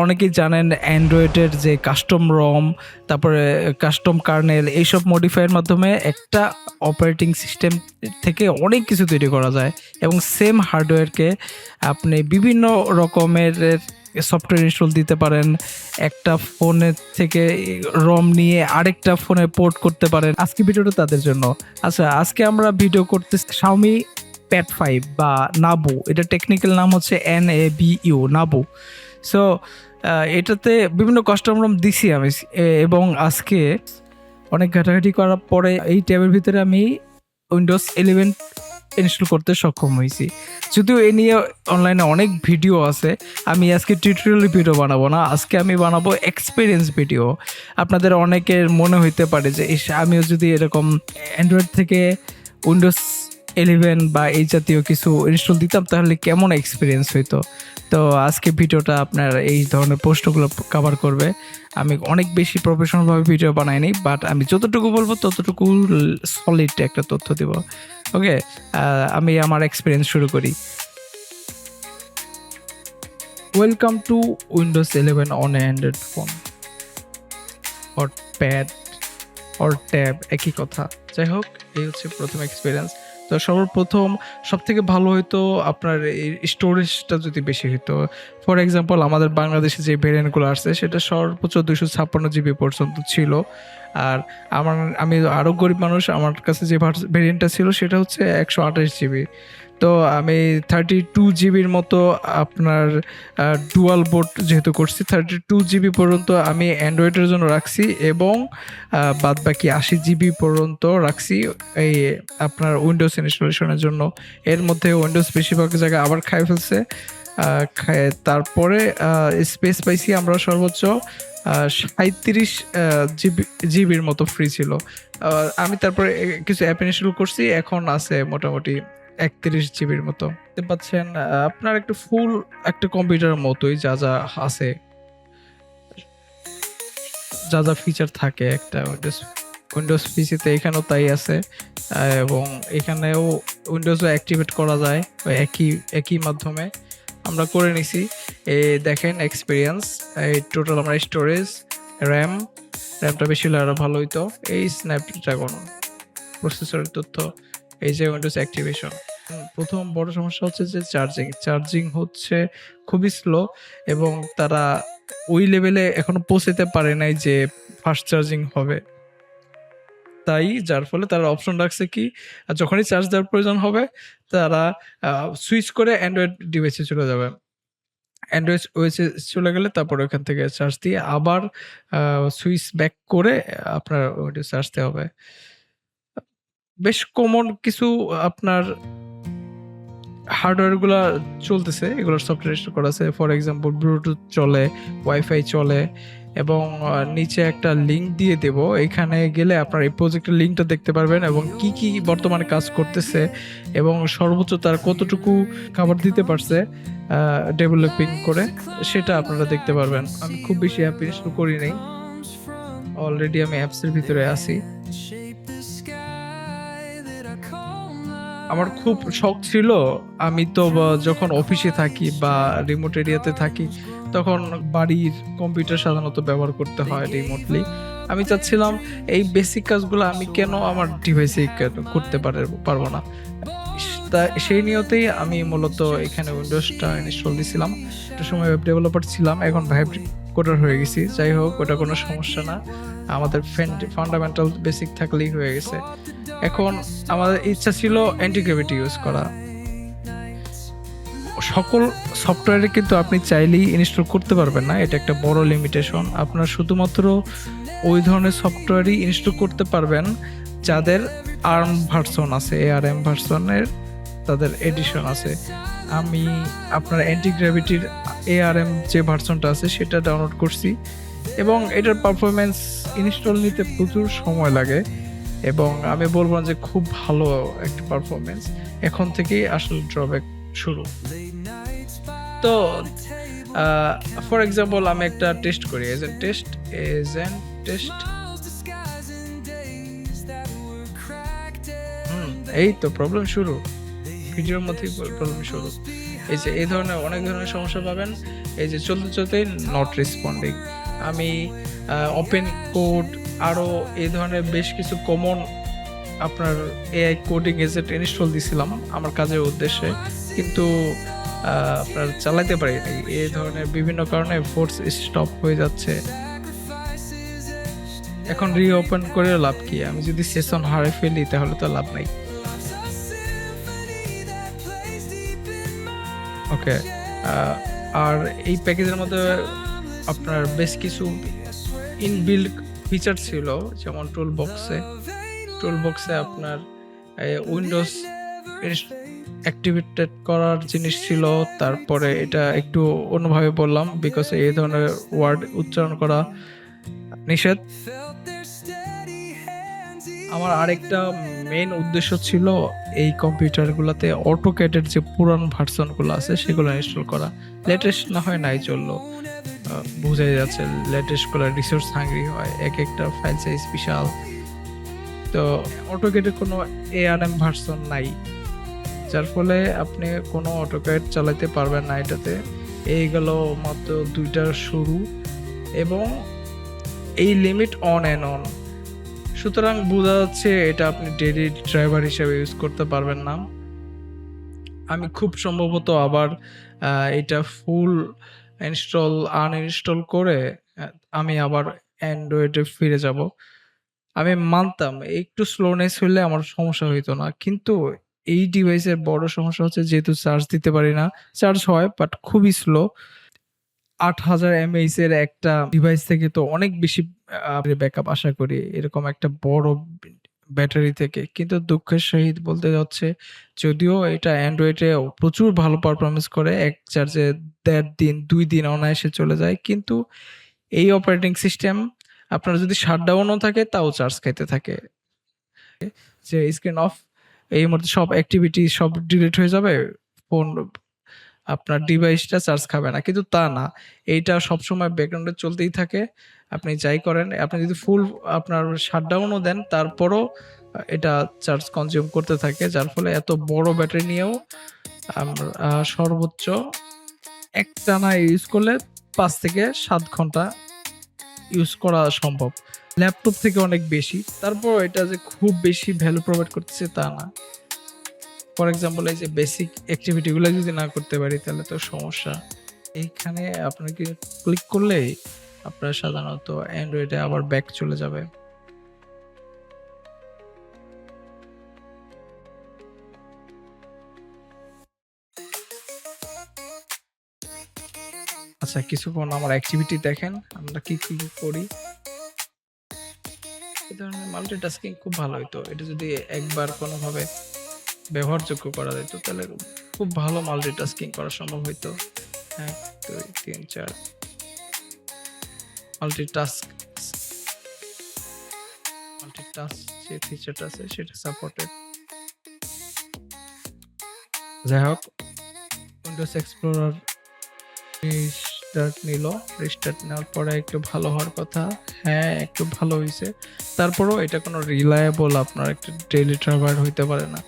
অনেকেই জানেন অ্যান্ড্রয়েডের যে কাস্টম রম, তারপরে কাস্টম কার্নেল, এইসব মডিফাইয়ের মাধ্যমে একটা অপারেটিং সিস্টেম থেকে অনেক কিছু তৈরি করা যায় এবং সেম হার্ডওয়্যারকে আপনি বিভিন্ন রকমের সফটওয়্যার ইনস্টল দিতে পারেন। একটা ফোনের থেকে রম নিয়ে আরেকটা ফোনে পোর্ট করতে পারেন। আজকে ভিডিওটা তাদের জন্য। আচ্ছা, আজকে আমরা ভিডিও করতে Xiaomi Pad 5 বা নাবু, এটা টেকনিক্যাল নাম হচ্ছে NABU, নাবু। সো এটাতে বিভিন্ন কাস্টম রম দিছি আমি, এবং আজকে অনেক ঘাটাঘাটি করার পরে এই ট্যাবের ভিতরে আমি উইন্ডোজ 11 ইনস্টল করতে সক্ষম হয়েছি। যদিও এ নিয়ে অনলাইনে অনেক ভিডিও আছে, আমি আজকে টিউটোরিয়াল ভিডিও বানাবো না, আজকে আমি বানাবো এক্সপিরিয়েন্স ভিডিও। আপনাদের অনেকের মনে হইতে পারে যে আমিও যদি এরকম অ্যান্ড্রয়েড থেকে উইন্ডোজ 11 বা এই জাতীয় কিছু ইনস্টল দিতাম তাহলে কেমন এক্সপিরিয়েন্স হইতো। তো আজকে ভিডিওটা আপনার এই ধরনের প্রশ্নগুলো কভার করবে। আমি অনেক বেশি প্রফেশনালভাবে ভিডিও বানাইনি, বাট আমি যতটুকু বলবো ততটুকু সলিড একটা তথ্য দিব। ওকে, আমি আমার এক্সপিরিয়েন্স শুরু করি। Welcome to Windows 11 on Android phone or pad or tab, একই কথা। যাই হোক, এই হচ্ছে প্রথম এক্সপিরিয়েন্স। তো সর্বপ্রথম সব থেকে ভালো হইতো আপনার এই স্টোরেজটা যদি বেশি হইতো। ফর এক্সাম্পল, আমাদের বাংলাদেশে যে ভেরিয়েন্টগুলো আসছে সেটা সর্বোচ্চ 256 জিবি পর্যন্ত ছিল। আর আমি আরও গরিব মানুষ, আমার কাছে যে ভেরিয়েন্টটা ছিল সেটা হচ্ছে 128 জিবি। তো আমি 32 জিবির মতো আপনার ডুয়াল বোর্ড যেহেতু করছি, 32 জিবি পর্যন্ত আমি অ্যান্ড্রয়েডের জন্য রাখছি এবং বাদ বাকি 80 জিবি পর্যন্ত রাখছি এই আপনার উইন্ডোজ ইনস্টলেশনের জন্য। এর মধ্যে উইন্ডোজ বেশিরভাগ জায়গায় আবার খাই ফেলছে। তারপরে স্পেস পাইছি আমরা সর্বোচ্চ 37 জিবির মতো ফ্রি ছিল। আমি তারপরে কিছু অ্যাপ ইনস্টল করছি, এখন আছে মোটামুটি 31 জিবির মতো। দেখতে পাচ্ছেন আপনার একটা ফুল একটা কম্পিউটারের মতোই যা যা আছে, যা যা ফিচার থাকে একটা উইন্ডোজ পিসিতে, এখানেও তাই আছে। এবং এখানেও উইন্ডোজও অ্যাক্টিভেট করা যায় একই মাধ্যমে আমরা করে নিছি। দেখেন এক্সপিরিয়েন্স, এই টোটাল আমরা স্টোরেজ, র্যামটা বেশি হলে আরও ভালো হইতো। এই স্ন্যাপড্রাগন প্রসেসরের তথ্য, এই যে উইন্ডোজ অ্যাক্টিভেশন। প্রথম বড় সমস্যা হচ্ছে যে চার্জিং হচ্ছে খুবই স্লো, এবং তারা ওই লেভেলে এখনো পৌঁছাতে পারে নাই যে ফাস্ট চার্জিং হবে। তাই যার ফলে তারা অপশন রাখছে কি, যখনই চার্জ দেওয়ার প্রয়োজন হবে তারা সুইচ করে অ্যান্ড্রয়েড ডিভাইসে চলে যাবে। অ্যান্ড্রয়েড ওএসে চলে গেলে তারপর ওখান থেকে চার্জ দিয়ে আবার সুইচ ব্যাক করে আপনার ওইটা চার্জ দিতে হবে। বেশ কমন কিছু আপনার হার্ডওয়্যারগুলা চলতেছে, এগুলোর সফটওয়্যার ইনস্টল করা আছে। ফর এক্সাম্পল, ব্লুটুথ চলে, ওয়াইফাই চলে, এবং নিচে একটা লিঙ্ক দিয়ে দেব। এখানে গেলে আপনার এই প্রজেক্টের লিঙ্কটা দেখতে পারবেন এবং কি কি বর্তমানে কাজ করতেছে এবং সর্বোচ্চ তার কতটুকু খাবার দিতে পারছে ডেভেলপিং করে, সেটা আপনারা দেখতে পারবেন। আমি খুব বেশি অ্যাপ ইনস্টল করি নাই, অলরেডি আমি অ্যাপসের ভিতরে আছি। আমার খুব শখ ছিল, আমি তো যখন অফিসে থাকি বা রিমোট এরিয়াতে থাকি তখন বাড়ির কম্পিউটার সাধারণত ব্যবহার করতে হয় রিমোটলি। আমি চাচ্ছিলাম এই বেসিক কাজগুলো আমি কেন আমার ডিভাইসে করতে পারবো না। সেই নিয়তেই আমি মূলত এখানে উইন্ডোজটা ইনস্টল দিয়েছিলাম। একটা সময় ওয়েব ডেভেলপার ছিলাম, এখন ভাইব কোডার হয়ে গেছি। যাই হোক, ওটা কোনো সমস্যা না, আমাদের ফান্ডামেন্টাল বেসিক থাকলেই হয়ে গেছে। এখন আমাদের ইচ্ছা ছিল অ্যান্টিগ্রেভিটি ইউজ করা। সকল সফটওয়্যারে কিন্তু আপনি চাইলেই ইনস্টল করতে পারবেন না, এটা একটা বড় লিমিটেশন। আপনারা শুধুমাত্র ওই ধরনের সফটওয়্যারই ইনস্টল করতে পারবেন যাদের আর্ম ভার্সন আছে, ARM ভার্সনের তাদের এডিশন আছে। আমি আপনার অ্যান্টিগ্রেভিটির ARM যে ভার্সনটা আছে সেটা ডাউনলোড করছি, এবং এটার পারফরমেন্স ইনস্টল নিতে প্রচুর সময় লাগে, এবং আমি বলবো যে খুব ভালো একটা পারফরমেন্স। এখন থেকেই আসলে ড্রব্যাক শুরু। তো ফর এক্সাম্পল আমি একটা টেস্ট করি, এজেন্ট টেস্ট। এই তো প্রবলেম শুরু, ভিডিওর মধ্যেই প্রবলেম শুরু। এই যে এই ধরনের অনেক ধরনের সমস্যা পাবেন। এই যে চলতে চলতে নট রেসপন্ডিং। আমি ওপেন কোড আরও এই ধরনের বেশ কিছু কমন আপনার এআই কোডিং এজেন্ট ইনস্টল দিছিলাম আমার কাজের উদ্দেশ্যে, কিন্তু আপনার চালাতে পারি নাই। এই ধরনের বিভিন্ন কারণে ফোর্স স্টপ হয়ে যাচ্ছে। এখন রিওপেন করে লাভ কি? আমি যদি সেশন হারিয়ে ফেলি তাহলে তো লাভ নাই। ওকে, আর এই প্যাকেজের মধ্যে আপনার বেশ কিছু ইনবিল্ড ফিচার ছিল, যেমন টুলবক্সে আপনার উইন্ডোজ অ্যাক্টিভেটেড করার জিনিস ছিল। তারপরে এটা একটু অন্যভাবে বললাম বিকজ এই ধরনের ওয়ার্ড উচ্চারণ করা নিষেধ। আমার আরেকটা মেইন উদ্দেশ্য ছিল এই কম্পিউটারগুলোতে অটোক্যাডের যে পুরান ভার্সনগুলো আছে সেগুলো ইনস্টল করা। লেটেস্ট না হয় নাই চললো, বোঝাই যাচ্ছে লেটেস্টগুলো রিসোর্স হাঙ্গ্রি হয়, এক একটা ফাইল সাইজ বিশাল। তো অটোক্যাডের কোনো এআরএম ভার্সন নাই, যার ফলে আপনি কোনো অটোক্যাড চালাতে পারবেন না এটাতে। এইগুলো মাত্র 2টার শুরু এবং এই লিমিট অন অ্যান্ড অন। সুতরাং বোঝা যাচ্ছে এটা আপনি ডেইলি ড্রাইভার হিসেবে ইউজ করতে পারবেন না। আমি খুব সম্ভবত আবার এটা ফুল আনইনস্টল করে আমি আবার অ্যান্ড্রয়েডে ফিরে যাব। আমি মানতাম একটু স্লোনেস হলে আমার সমস্যা হইতো না, কিন্তু এই ডিভাইসের বড় সমস্যা হচ্ছে যেহেতু চার্জ দিতে পারি না। চার্জ হয় বাট খুবই স্লো। 8000 mAh এর একটা ডিভাইস থেকে তো অনেক বেশি ব্যাকআপ আশা করি এরকম একটা বড় ব্যাটারি থেকে। কিন্তু দুঃখের সহিত বলতে হচ্ছে, যদিও এটা অ্যান্ড্রয়েডে প্রচুর ভালো পারফরম্যান্স করে, এক চার্জে 1.5 দিন 2 দিন অনায়াসে চলে যায়, কিন্তু এই অপারেটিং সিস্টেম আপনার যদি শাটডাউনও থাকে তাও চার্জ খাইতে থাকে। যে স্ক্রিন অফ, এই মুহূর্তে সব অ্যাক্টিভিটি সব ডিলিট হয়ে যাবে, ফোন আপনার ডিভাইসটা চার্জ খাবে না, কিন্তু তা না। এইটা সবসময় ব্যাকগ্রাউন্ডে চলতেই থাকে। আপনি যাই করেন, আপনি যদি ফুল আপনার শাটডাউনও দেন তারপরও এটা চার্জ কনজিউম করতে থাকে, যার ফলে এত বড় ব্যাটারি নিয়েও আমরা সর্বোচ্চ একটানা ইউজ করলে 5 থেকে 7 ঘন্টা ইউজ করা সম্ভব। ল্যাপটপ থেকে অনেক বেশি। তারপর এটা যে খুব বেশি ভ্যালু প্রোভাইড করতেছে তা না। ফর এক্সাম্পল এই যে বেসিক অ্যাক্টিভিটি গুলো যদি না করতে পারি তাহলে তো সমস্যা। এইখানে আপনাকে ক্লিক করলেই আপনার সাধারণত অ্যান্ড্রয়েডে আবার ব্যাক চলে যাবে। আচ্ছা, কিছুক্ষণ আমার অ্যাক্টিভিটি দেখেন আমরা কি কি করি। এই ধরনের মাল্টিটাস্কিং খুব ভালো হইতো, এটা যদি একবার কোনোভাবে ব্যবহারযোগ্য করা যেত তাহলে খুব ভালো মাল্টিটাস্কিং করা সম্ভব হইতো। 1 2 3 4 মাল্টিটাস্ক যে ফিচারটা আছে সেটা সাপোর্টেড। যাই হোক, উইন্ডোজ এক্সপ্লোরার রিস্টার্ট নেওয়ার পরে একটু ভালো হওয়ার কথা। হ্যাঁ, একটু ভালো হয়েছে। তারপরেও এটা কোনো রিলায়েবল আপনার একটা ডেইলি ড্রাইভার হইতে পারে না।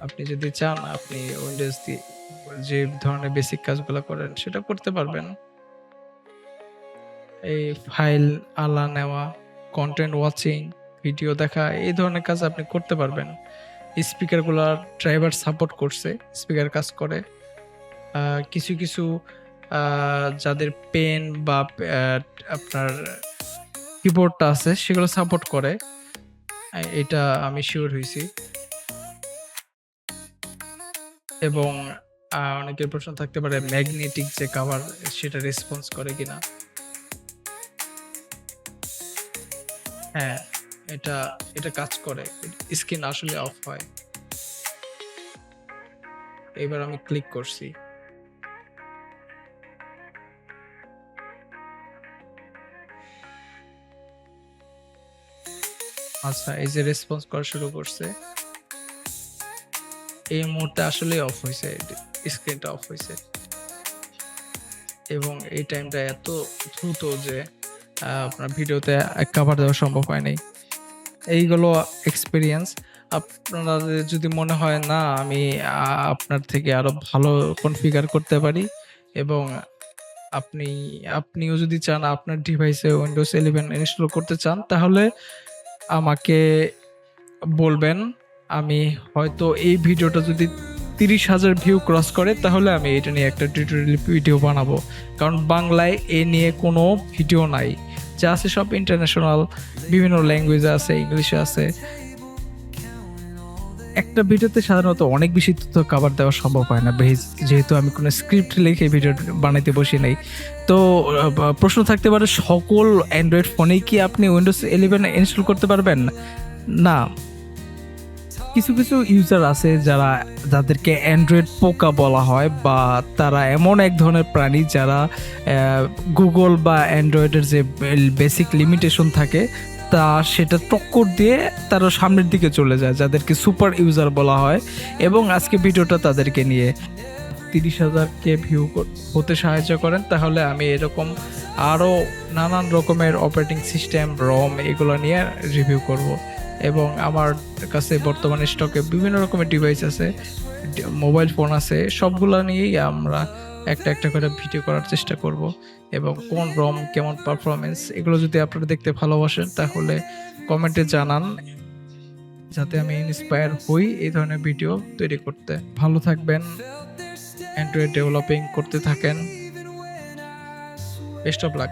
আপনি যদি চান আপনি উইন্ডোজ দিয়ে যে ধরনের বেসিক কাজগুলো করেন সেটা করতে পারবেন। এই ফাইল আলা নেওয়া, কন্টেন্ট ওয়াচিং, ভিডিও দেখা, এই ধরনের কাজ আপনি করতে পারবেন। স্পিকারগুলোর ড্রাইভার সাপোর্ট করছে, স্পিকার কাজ করে। কিছু কিছু যাদের পেন বা আপনার কিবোর্ডটা আছে সেগুলো সাপোর্ট করে, এটা আমি শিওর হয়েছি। এবং অনেকের প্রশ্ন থাকতে পারে ম্যাগনেটিক যে কভার সেটা রেসপন্স করে কিনা। হ্যাঁ, এটা কাজ করে, স্ক্রিন আসলে অফ হয়। এবার আমি ক্লিক করছি, আচ্ছা এই যে রেসপন্স করা শুরু করছে। এই মুহূর্তে আসলে অফ হয়েছে, স্ক্রিনটা অফ হয়েছে এবং এই টাইমটা এত দ্রুত যে আপনার ভিডিওতে কভার দেওয়া সম্ভব হয় নাই। এইগুলো এক্সপিরিয়েন্স। আপনাদের যদি মনে হয় না আমি আপনার থেকে আরো ভালো কনফিগার করতে পারি এবং আপনি আপনিও যদি চান আপনার ডিভাইসে Windows 11 ইনস্টল করতে চান তাহলে আমাকে বলবেন। আমি হয়তো এই ভিডিওটা যদি 30,000 ভিউ ক্রস করে তাহলে আমি এটা নিয়ে একটা টিউটোরিয়াল ভিডিও বানাবো। কারণ বাংলায় এ নিয়ে কোনো ভিডিও নাই। যা আছে সব ইন্টারন্যাশনাল বিভিন্ন ল্যাঙ্গুয়েজে আছে, ইংলিশে আছে। একটা ভিডিওতে সাধারণত অনেক বেশি তথ্য কভার দেওয়া সম্ভব হয় না যেহেতু আমি কোনো স্ক্রিপ্ট লিখে ভিডিও বানাইতে বসি নাই। তো প্রশ্ন থাকতে পারে সকল অ্যান্ড্রয়েড ফোনেই কি আপনি Windows 11 ইনস্টল করতে পারবেন? না। কিছু ইউজার আছে যাদেরকে অ্যান্ড্রয়েড পোকা বলা হয় বা তারা এমন এক ধরনের প্রাণী যারা গুগল বা অ্যান্ড্রয়েডের যে বেসিক লিমিটেশন থাকে তা সেটা টক্কর দিয়ে তারা সামনের দিকে চলে যায়, যাদেরকে সুপার ইউজার বলা হয়। এবং আজকে ভিডিওটা তাদেরকে নিয়ে 30,000কে ভিউ হতে সাহায্য করেন তাহলে আমি এরকম আরও নানান রকমের অপারেটিং সিস্টেম, রম এগুলো নিয়ে রিভিউ করব। এবং আমার কাছে বর্তমানে স্টকে বিভিন্ন রকমের ডিভাইস আছে, মোবাইল ফোন আছে, সবগুলো নিয়েই আমরা একটা করে ভিডিও করার চেষ্টা করব। এবং কোন রম কেমন পারফরমেন্স এগুলো যদি আপনারা দেখতে ভালোবাসেন তাহলে কমেন্টে জানান, যাতে আমি ইন্সপায়ার হই এই ধরনের ভিডিও তৈরি করতে। ভালো থাকবেন, অ্যান্ড্রয়েড ডেভেলপিং করতে থাকেন। Best of luck.